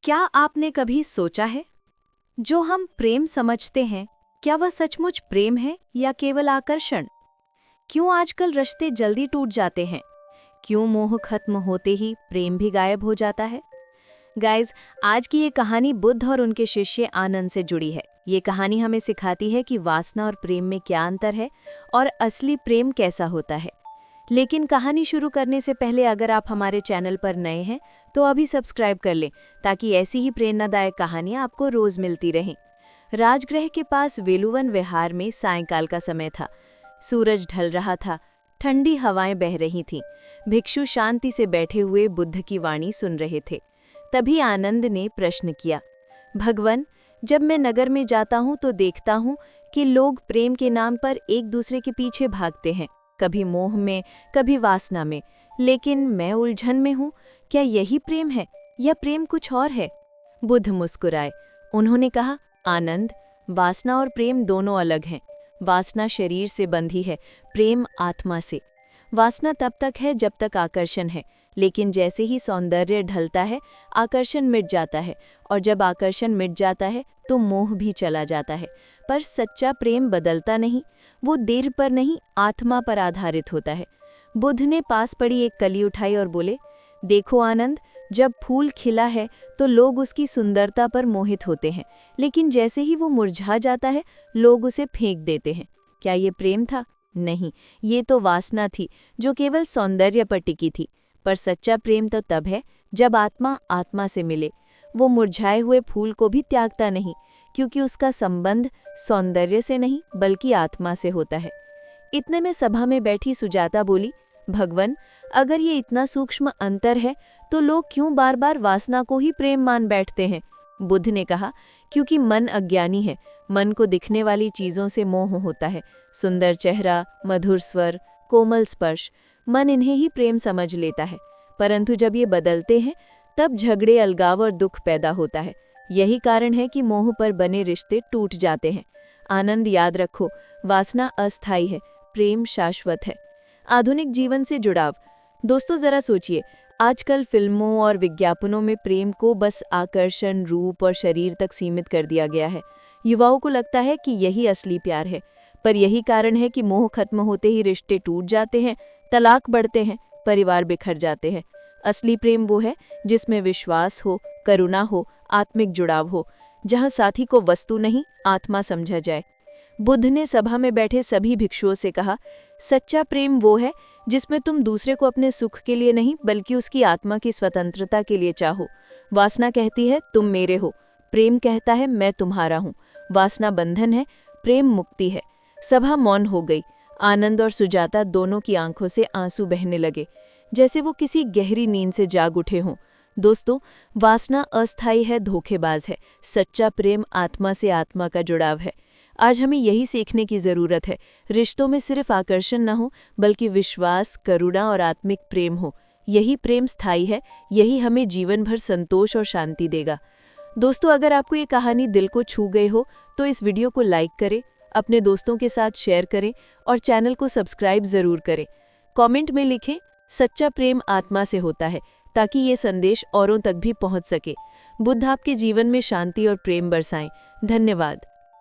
क्या आपने कभी सोचा है, जो हम प्रेम समझते हैं, क्या वह सचमुच प्रेम है या केवल आकर्षण? क्यों आजकल रिश्ते जल्दी टूट जाते हैं? क्यों मोह खत्म होते ही प्रेम भी गायब हो जाता है? गाइज, आज की ये कहानी बुद्ध और उनके शिष्य आनंद से जुड़ी है। ये कहानी हमें सिखाती है कि वासना और प्रेम में क्या अंतर है और असली प्रेम कैसा होता है। लेकिन कहानी शुरू करने से पहले अगर आप हमारे चैनल पर नए हैं तो अभी सब्सक्राइब कर लें, ताकि ऐसी ही प्रेरणादायक कहानियां आपको रोज मिलती रहें। राजगृह के पास वेलुवन विहार में सायंकाल का समय था। सूरज ढल रहा था, ठंडी हवाएं बह रही थीं। भिक्षु शांति से बैठे हुए बुद्ध की वाणी सुन रहे थे। तभी आनंद ने प्रश्न किया, भगवान, जब मैं नगर में जाता हूँ तो देखता हूँ कि लोग प्रेम के नाम पर एक दूसरे के पीछे भागते हैं, कभी मोह में, कभी वासना में। लेकिन मैं उलझन में हूँ, क्या यही प्रेम है या प्रेम कुछ और है? बुद्ध मुस्कुराए। उन्होंने कहा, आनंद, वासना और प्रेम दोनों अलग हैं। वासना शरीर से बंधी है, प्रेम आत्मा से। वासना तब तक है जब तक आकर्षण है, लेकिन जैसे ही सौंदर्य ढलता है, आकर्षण मिट जाता है, और जब आकर्षण मिट जाता है तो मोह भी चला जाता है। पर सच्चा प्रेम बदलता नहीं, वो देर पर नहीं, आत्मा पर आधारित होता है। बुद्ध ने पास पड़ी एक कली उठाई और बोले, देखो आनंद, जब फूल खिला है तो लोग उसकी सुंदरता पर मोहित होते हैं, लेकिन जैसे ही वो मुरझा जाता है लोग उसे फेंक देते हैं। क्या ये प्रेम था? नहीं, ये तो वासना थी, जो केवल सौंदर्य पर टिकी थी। पर सच्चा प्रेम तो तब है जब आत्मा आत्मा से मिले। वो मुरझाए हुए फूल को भी त्यागता नहीं, क्योंकि उसका संबंध सौंदर्य से नहीं बल्कि आत्मा से होता है। इतने में सभा में बैठी सुजाता बोली, भगवान, अगर ये इतना सूक्ष्म अंतर है तो लोग क्यों बार बार वासना को ही प्रेम मान बैठते हैं? बुद्ध ने कहा, क्योंकि मन अज्ञानी है। मन को दिखने वाली चीजों से मोह होता है। सुंदर चेहरा, मधुर स्वर, कोमल स्पर्श, मन इन्हें ही प्रेम समझ लेता है। परंतु जब ये बदलते हैं तब झगड़े, अलगाव और दुख पैदा होता है। यही कारण है कि मोह पर बने रिश्ते टूट जाते हैं। आनंद, याद रखो, वासना अस्थायी है, प्रेम शाश्वत है। आधुनिक जीवन से जुड़ाव। दोस्तों, जरा सोचिए, आजकल फिल्मों और विज्ञापनों में प्रेम को बस आकर्षण, रूप और शरीर तक सीमित कर दिया गया है। युवाओं को लगता है कि यही असली प्यार है, पर यही कारण है कि मोह खत्म होते ही रिश्ते टूट जाते हैं, तलाक बढ़ते हैं, परिवार बिखर जाते हैं। असली प्रेम वो है जिसमें विश्वास हो, करुणा हो, आत्मिक जुड़ाव हो, जहाँ साथी को वस्तु नहीं, आत्मा समझा जाए। बुद्ध ने सभा में बैठे सभी भिक्षुओं से कहा, सच्चा प्रेम वो है जिसमें तुम दूसरे को अपने सुख के लिए नहीं बल्कि उसकी आत्मा की स्वतंत्रता के लिए चाहो। वासना कहती है तुम मेरे हो, प्रेम कहता है मैं तुम्हारा हूँ। वासना बंधन है, प्रेम मुक्ति है। सभा मौन हो गई। आनंद और सुजाता दोनों की आंखों से आंसू बहने लगे, जैसे वो किसी गहरी नींद से जाग उठे हों। दोस्तों, वासना अस्थायी है, धोखेबाज है। सच्चा प्रेम आत्मा से आत्मा का जुड़ाव है। आज हमें यही सीखने की जरूरत है। रिश्तों में सिर्फ आकर्षण न हो, बल्कि विश्वास, करुणा और आत्मिक प्रेम हो। यही प्रेम स्थायी है, यही हमें जीवन भर संतोष और शांति देगा। दोस्तों, अगर आपको ये कहानी दिल को छू गई हो तो इस वीडियो को लाइक करें, अपने दोस्तों के साथ शेयर करें और चैनल को सब्सक्राइब जरूर करें। कमेंट में लिखें, सच्चा प्रेम आत्मा से होता है, ताकि ये संदेश औरों तक भी पहुंच सके। बुद्ध आपके जीवन में शांति और प्रेम बरसाएं। धन्यवाद।